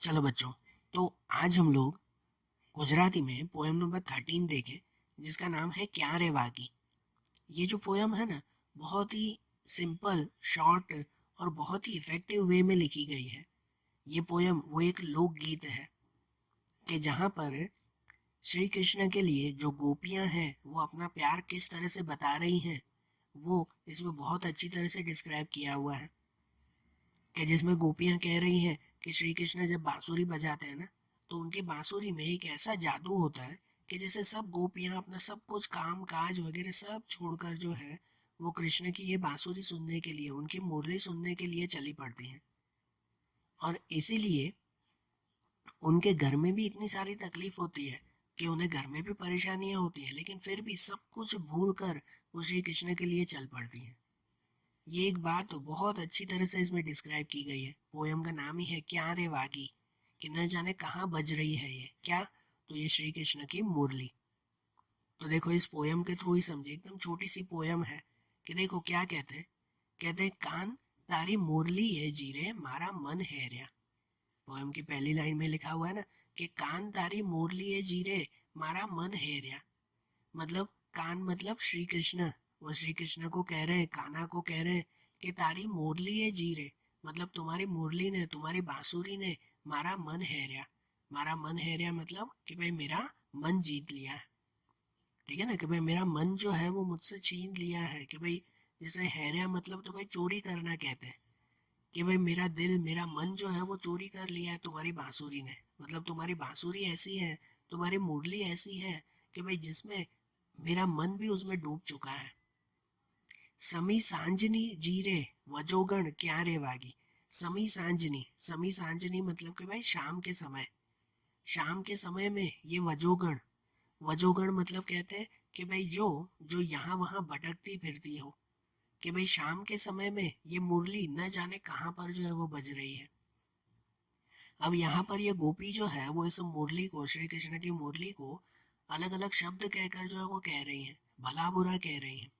चलो बच्चों, तो आज हम लोग गुजराती में पोएम नंबर 13 देखें, जिसका नाम है क्या रे वागी। ये जो पोएम है ना, बहुत ही सिंपल, शॉर्ट और बहुत ही इफेक्टिव वे में लिखी गई है। ये पोएम वो एक लोकगीत है कि जहाँ पर श्री कृष्ण के लिए जो गोपियाँ हैं वो अपना प्यार किस तरह से बता रही हैं, वो इसमें बहुत अच्छी तरह से डिस्क्राइब किया हुआ है। कि जिसमें गोपियाँ कह रही हैं कि श्री कृष्ण जब बांसुरी बजाते हैं ना, तो उनकी बांसुरी में एक ऐसा जादू होता है कि जैसे सब गोपियाँ अपना सब कुछ काम काज वगैरह सब छोड़कर जो है वो कृष्ण की ये बांसुरी सुनने के लिए, उनकी मुरली सुनने के लिए चली पड़ती हैं। और इसीलिए उनके घर में भी इतनी सारी तकलीफ होती है कि उन्हें घर में भी परेशानियां होती है, लेकिन फिर भी सब कुछ भूल कर वो श्री कृष्ण के लिए चल पड़ती हैं। ये एक बात तो बहुत अच्छी तरह से इसमें डिस्क्राइब की गई है। पोयम का नाम ही है क्या रे वागी, कि न जाने कहाँ बज रही है ये क्या। तो ये श्री कृष्ण की मुरली। तो देखो, इस पोयम के थ्रू ही समझे, एकदम छोटी सी पोयम है कि देखो क्या कहते हैं। कहते हैं कान तारी मुरली है जीरे मारा मन है रया। पोयम की पहली लाइन में लिखा हुआ है ना कि कान तारी मुरली है जीरे मारा मन है रया। मतलब कान मतलब श्री कृष्ण। वो श्री कृष्ण को कह रहे हैं, कान्हा को कह रहे हैं कि तारी मुरली है जी रे। मतलब तुम्हारी मुरली ने, तुम्हारी बांसुरी ने मारा मन हैराया। मारा मन हैराया मतलब कि भाई मेरा मन जीत लिया है। ठीक है ना, कि भाई मेरा मन जो है वो मुझसे छीन लिया है। कि भाई जैसे हैराया मतलब तो भाई चोरी करना कहते हैं, कि भाई मेरा दिल, मेरा मन जो है वो चोरी कर लिया है तुम्हारी बांसुरी ने। मतलब तुम्हारी बांसुरी ऐसी है, तुम्हारी मुरली ऐसी है कि भाई जिसमें मेरा मन भी उसमें डूब चुका है। समी सांजनी जीरे वजोगण क्या रे वागी। समी सांजनी, समी सांजनी मतलब कि भाई शाम के समय। शाम के समय में ये वजोगण, वजोगण मतलब कहते हैं कि भाई जो जो यहाँ वहाँ भटकती फिरती हो। कि भाई शाम के समय में ये मुरली न जाने कहाँ पर जो है वो बज रही है। अब यहाँ पर ये गोपी जो है वो इस मुरली को, श्री कृष्ण की मुरली को अलग अलग शब्द कहकर जो है वो कह रही है, भला बुरा कह रही है।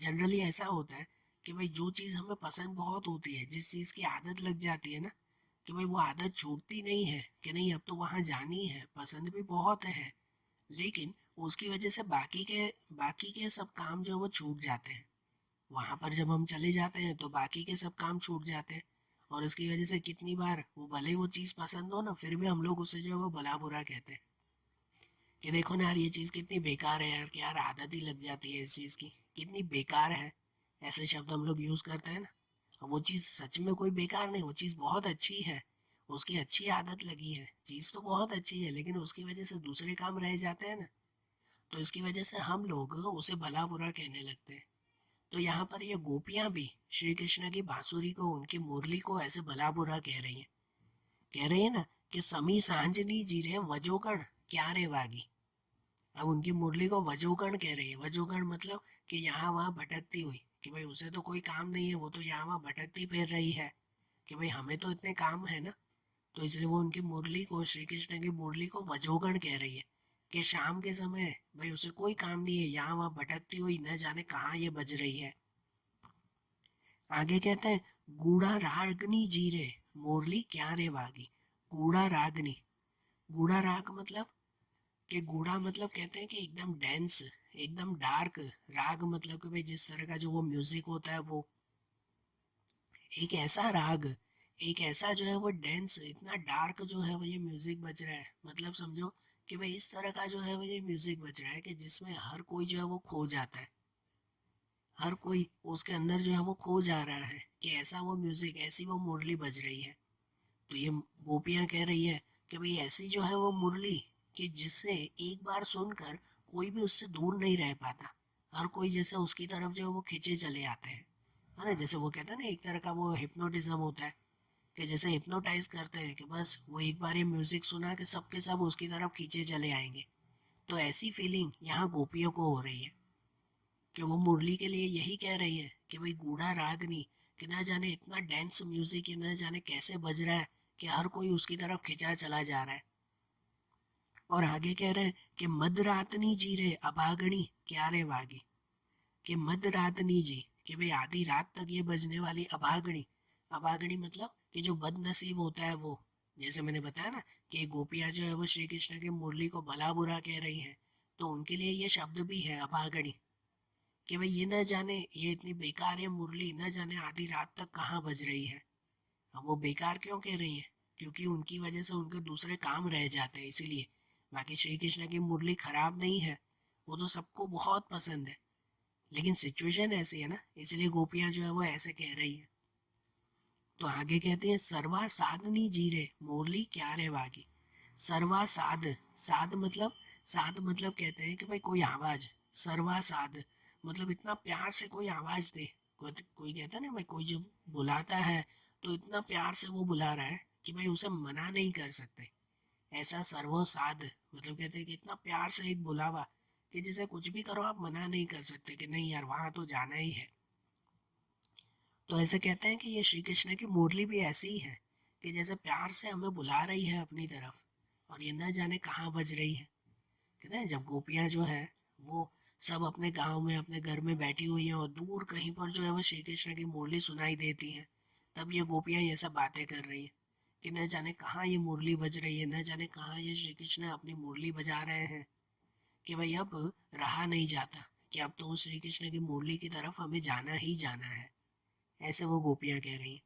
जनरली ऐसा होता है कि भाई जो चीज़ हमें पसंद बहुत होती है, जिस चीज़ की आदत लग जाती है ना, कि भाई वो आदत छूटती नहीं है। कि नहीं अब तो वहाँ जानी है, पसंद भी बहुत है, लेकिन उसकी वजह से बाकी के सब काम जो है वो छूट जाते हैं। वहाँ पर जब हम चले जाते हैं तो बाकी के सब काम छूट जाते हैं। और उसकी वजह से कितनी बार वो भले वो चीज़ पसंद हो ना, फिर भी हम लोग उसे जो है वो भला बुरा कहते हैं कि देखो ना यार ये चीज़ कितनी बेकार है यार, कि यार आदत ही लग जाती है इस चीज़ की, कितनी बेकार है। ऐसे शब्द हम लोग यूज़ करते हैं ना। अब वो चीज़ सच में कोई बेकार नहीं, वो चीज़ बहुत अच्छी है। उसकी अच्छी आदत लगी है, चीज़ तो बहुत अच्छी है, लेकिन उसकी वजह से दूसरे काम रह जाते हैं ना। तो इसकी वजह से हम लोग उसे भला बुरा कहने लगते हैं। तो यहाँ पर ये गोपियाँ भी श्री कृष्ण की बांसुरी को, उनकी मुरली को ऐसे भला बुरा कह रही हैं। कह रही है ना कि समी सांजनी जी रे वजोगण क्या रे वागी। अब उनकी मुरली को वजोगण कह रही है। वजोगण मतलब कि यहाँ वहाँ भटकती हुई, कि भाई उसे तो कोई काम नहीं है, वो तो यहाँ वहाँ भटकती फिर रही है। कि भाई हमें तो इतने काम है ना। तो इसलिए वो उनकी मुरली को, श्री कृष्ण की मुरली को वजोगण कह रही है कि शाम के समय भाई उसे कोई काम नहीं है, यहाँ वहाँ भटकती हुई न जाने कहाँ ये बज रही है। आगे कहते हैं गूढ़ा रागनी जीरे मुरली क्या रे वागी। गूढ़ा रागनी, गूढ़ा राग मतलब कि गूढ़ा मतलब कहते हैं कि एकदम डेंस, एकदम डार्क। राग मतलब कि भाई जिस तरह का जो वो म्यूजिक होता है, वो एक ऐसा राग, एक ऐसा जो है वो डेंस, इतना डार्क जो है वो ये म्यूजिक बज रहा है। मतलब समझो कि भाई इस तरह का जो है वो ये म्यूजिक बज रहा है कि जिसमें हर कोई जो है वो खो जाता है। हर कोई उसके अंदर जो है वो खो जा रहा है, कि ऐसा वो म्यूजिक, ऐसी वो मुरली बज रही है। तो ये गोपियां कह रही है कि भाई ऐसी जो है वो मुरली, कि जिसे एक बार सुनकर कोई भी उससे दूर नहीं रह पाता। हर कोई जैसे उसकी तरफ जो है वो खींचे चले आते हैं। है ना, जैसे वो कहते हैं ना, एक तरह का वो हिप्नोटिज्म होता है, कि जैसे हिप्नोटाइज करते हैं कि बस वो एक बार ये म्यूजिक सुना कि सबके सब उसकी तरफ खींचे चले आएंगे। तो ऐसी फीलिंग यहाँ गोपियों को हो रही है कि वो मुरली के लिए यही कह रही है कि भाई गूढ़ा रागनी, कि ना जाने इतना डेंस म्यूजिक है, ना जाने कैसे बज रहा है कि हर कोई उसकी तरफ खिंचा चला जा रहा है। और आगे कह रहे हैं कि मदरातनी जी रे अभागनी क्या रे वागी। कि मदरातनी जी, कि भाई आधी रात तक ये बजने वाली अभागनी। अभागनी मतलब कि जो बदनसीब होता है वो, जैसे मैंने बताया ना कि गोपियां जो है वो श्री कृष्ण की मुरली को भला बुरा कह रही हैं, तो उनके लिए ये शब्द भी है अभागणी, कि भाई ये न जाने ये इतनी बेकार ये मुरली न जाने आधी रात तक कहाँ बज रही है। अब वो बेकार क्यों कह रही है? क्योंकि उनकी वजह से उनके दूसरे काम रह जाते हैं, इसीलिए। बाकी श्री कृष्ण की मुरली खराब नहीं है, वो तो सबको बहुत पसंद है, लेकिन सिचुएशन ऐसी है ना, इसलिए गोपियां जो है वो ऐसे कह रही है। तो आगे कहते हैं सर्वा साधनी जीरे मुरली क्या रे वागी। सर्वा साध, साध मतलब, साध मतलब कहते हैं कि भाई कोई आवाज, सर्वा साध मतलब इतना प्यार से कोई आवाज दे। कोई कहता है ना भाई, कोई जब बुलाता है तो इतना प्यार से वो बुला रहा है कि भाई उसे मना नहीं कर सकते। ऐसा सर्वो साध मतलब कहते हैं कि इतना प्यार से एक बुलावा कि जैसे कुछ भी करो आप मना नहीं कर सकते कि नहीं यार वहां तो जाना ही है। तो ऐसे कहते हैं कि ये श्री कृष्ण की मुरली भी ऐसी ही है कि जैसे प्यार से हमें बुला रही है अपनी तरफ, और ये न जाने कहाँ बज रही है। कहते हैं जब गोपियां जो है वो सब अपने गांव में अपने घर में बैठी हुई हैं और दूर कहीं पर जो है वो श्री कृष्ण की मुरली सुनाई देती है, तब ये गोपियां ये सब बातें कर रही हैं कि न जाने कहाँ ये मुरली बज रही है, न जाने कहाँ ये श्री कृष्ण अपनी मुरली बजा रहे हैं, कि भाई अब रहा नहीं जाता, कि अब तो उस श्री कृष्ण की मुरली की तरफ हमें जाना ही जाना है। ऐसे वो गोपियां कह रही हैं।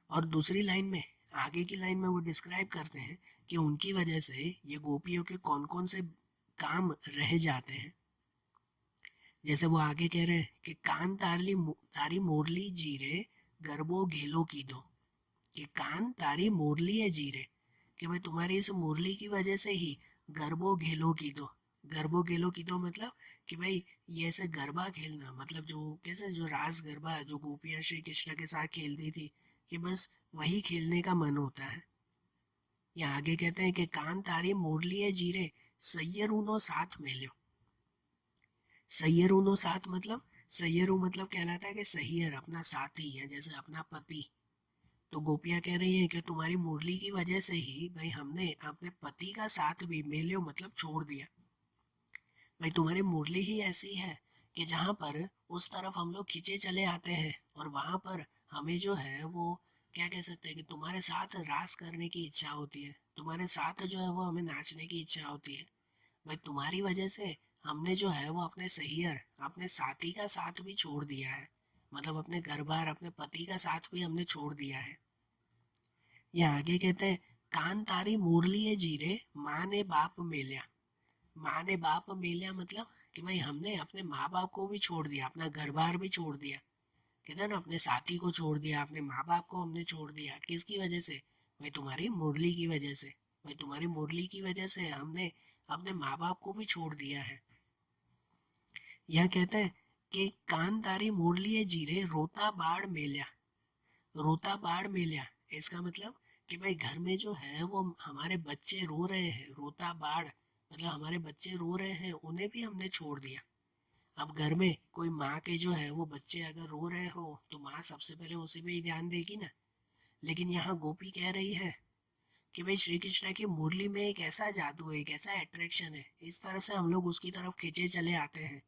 और दूसरी लाइन में, आगे की लाइन में वो डिस्क्राइब करते हैं कि उनकी वजह से ये गोपियों के कौन कौन से काम रह जाते हैं। जैसे वो आगे कह रहे हैं कि कान तारी मोरली जीरे गरबो घेलो की दो, कि कान तारी मुरली है जीरे, कि भाई तुम्हारी इस मुरली की वजह से ही गरबो घेलो की दो। गरबो घेलो की दो मतलब कि भाई ये ऐसे गरबा खेलना, मतलब जो कैसे जो रास गरबा है जो गोपियां श्री कृष्ण के साथ खेलती थी, कि बस वही खेलने का मन होता है। या आगे कहते हैं कि कान तारी मुरली है जीरे सैयरूनो साथ मेल्यो। सैयरूनो साथ मतलब, सैयरू मतलब कहलाता है कि सैयर अपना साथी है, जैसे अपना पति। तो गोपियां कह रही हैं कि तुम्हारी मुरली की वजह से ही भाई हमने अपने पति का साथ भी मेलियो मतलब छोड़ दिया। भाई तुम्हारी मुरली ही ऐसी है कि जहाँ पर उस तरफ हम लोग खींचे चले आते हैं, और वहां पर हमें जो है वो क्या कह सकते हैं कि तुम्हारे साथ रास करने की इच्छा होती है, तुम्हारे साथ जो है वो हमें नाचने की इच्छा होती है। भाई तुम्हारी वजह से हमने जो है वो अपने सहीयर अपने साथी का साथ भी छोड़ दिया है, मतलब अपने घर बार अपने पति का साथ भी हमने छोड़ दिया है। ये आगे कहते हैं कान तारी मुरली जीरे माँ ने बाप मेल्या। माँ ने बाप मेल्या मतलब कि भाई हमने अपने माँ बाप को भी छोड़ दिया, अपना घर बार भी छोड़ दिया। कहते हैं ना अपने साथी को छोड़ दिया, अपने माँ बाप को हमने छोड़ दिया, किसकी वजह से? भाई तुम्हारी मुरली की वजह से। भाई तुम्हारी मुरली की वजह से हमने अपने माँ बाप को भी छोड़ दिया है। यह कहते हैं कि कान तारी मुरली जीरे रोता बाढ़ मेल्या। रोता बाढ़ मेल्या, इसका मतलब कि भाई घर में जो है वो हमारे बच्चे रो रहे हैं, रोता बाढ़ मतलब हमारे बच्चे रो रहे हैं, उन्हें भी हमने छोड़ दिया। अब घर में कोई माँ के जो है वो बच्चे अगर रो रहे हो तो माँ सबसे पहले उसी पे ही ध्यान देगी ना। लेकिन यहाँ गोपी कह रही है कि भाई श्री कृष्ण की मुरली में एक ऐसा जादू है, एक ऐसा अट्रैक्शन है, इस तरह से हम लोग उसकी तरफ खींचे चले आते हैं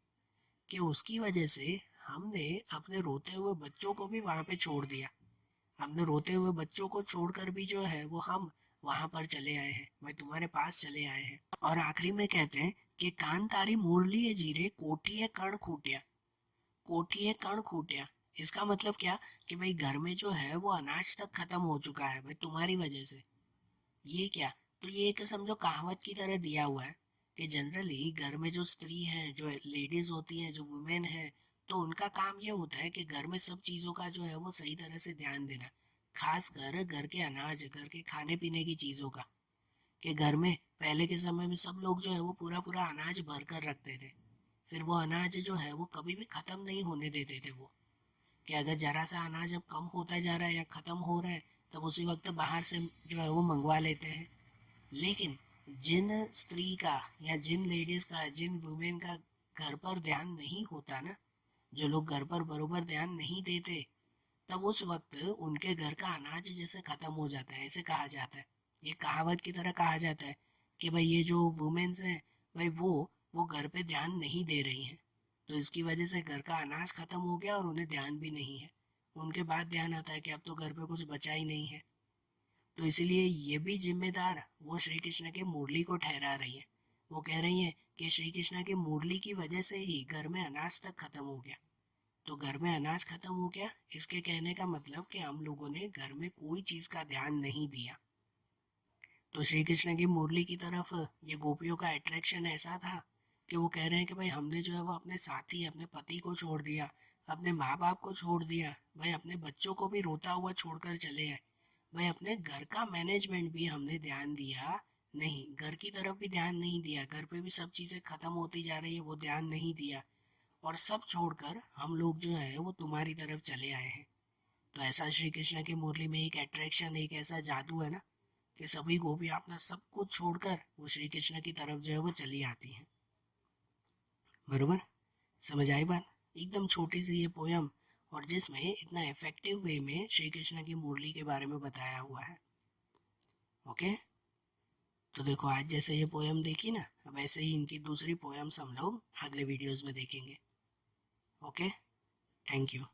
कि उसकी वजह से हमने अपने रोते हुए बच्चों को भी वहां पे छोड़ दिया। हमने रोते हुए बच्चों को छोड़कर भी जो है वो हम वहां पर चले आए हैं, भाई तुम्हारे पास चले आए हैं। और आखिरी में कहते हैं कि कान तारी मुरली है जीरे कोठी है कण खूटिया। कोठी है कण खूटिया, इसका मतलब क्या? कि भाई घर में जो है वो अनाज तक खत्म हो चुका है भाई तुम्हारी वजह से। ये क्या? तो ये एक समझो कहावत की तरह दिया हुआ है कि जनरली घर में जो स्त्री हैं, जो लेडीज होती हैं, जो वुमेन हैं, तो उनका काम ये होता है कि घर में सब चीज़ों का जो है वो सही तरह से ध्यान देना, खास कर घर के अनाज, घर के खाने पीने की चीज़ों का। कि घर में पहले के समय में सब लोग जो है वो पूरा पूरा अनाज भर कर रखते थे, फिर वो अनाज जो है वो कभी भी ख़त्म नहीं होने देते थे वो, कि अगर जरा सा अनाज अब कम होता जा रहा है या ख़त्म हो रहा है, तब उसी वक्त बाहर से जो है वो मंगवा लेते हैं। लेकिन जिन स्त्री का या जिन लेडीज का, जिन वुमेन का घर पर ध्यान नहीं होता ना, जो लोग घर पर बरोबर ध्यान नहीं देते, तब उस वक्त उनके घर का अनाज जैसे खत्म हो जाता है, ऐसे कहा जाता है। ये कहावत की तरह कहा जाता है कि भाई ये जो वुमेन्स हैं भाई वो घर पे ध्यान नहीं दे रही हैं, तो इसकी वजह से घर का अनाज खत्म हो गया और उन्हें ध्यान भी नहीं है। उनके बाद ध्यान आता है कि अब तो घर पे कुछ बचा ही नहीं है। तो इसीलिए ये भी जिम्मेदार वो श्री कृष्ण के मुरली को ठहरा रही है। वो कह रही है कि श्री कृष्ण के मुरली की वजह से ही घर में अनाज तक खत्म हो गया। तो घर में अनाज खत्म हो गया, इसके कहने का मतलब कि हम लोगों ने घर में कोई चीज का ध्यान नहीं दिया। तो श्री कृष्ण की मुरली की तरफ ये गोपियों का अट्रैक्शन ऐसा था कि वो कह रहे हैं कि भाई हमने जो है वो अपने साथी अपने पति को छोड़ दिया, अपने माँ बाप को छोड़ दिया, भाई अपने बच्चों को भी रोता हुआ छोड़कर चले आए, भाई अपने घर का मैनेजमेंट भी हमने ध्यान दिया नहीं, घर की तरफ भी ध्यान नहीं दिया, घर पे भी सब चीज़ें खत्म होती जा रही है वो ध्यान नहीं दिया, और सब छोड़कर हम लोग जो है वो तुम्हारी तरफ चले आए हैं। तो ऐसा श्री कृष्ण की मुरली में एक अट्रैक्शन, एक ऐसा जादू है ना कि सभी गोपियाँ अपना सब कुछ छोड़कर वो श्री कृष्ण की तरफ जो है वो चली आती हैं। बरोबर, समझ आई बात? एकदम छोटी सी ये पोयम, और जिसमें इतना इफेक्टिव वे में श्री कृष्ण की मुरली के बारे में बताया हुआ है। ओके, तो देखो आज जैसे ये पोयम देखी ना, वैसे ही इनकी दूसरी पोयम्स हम लोग अगले वीडियोस में देखेंगे। Okay, thank you.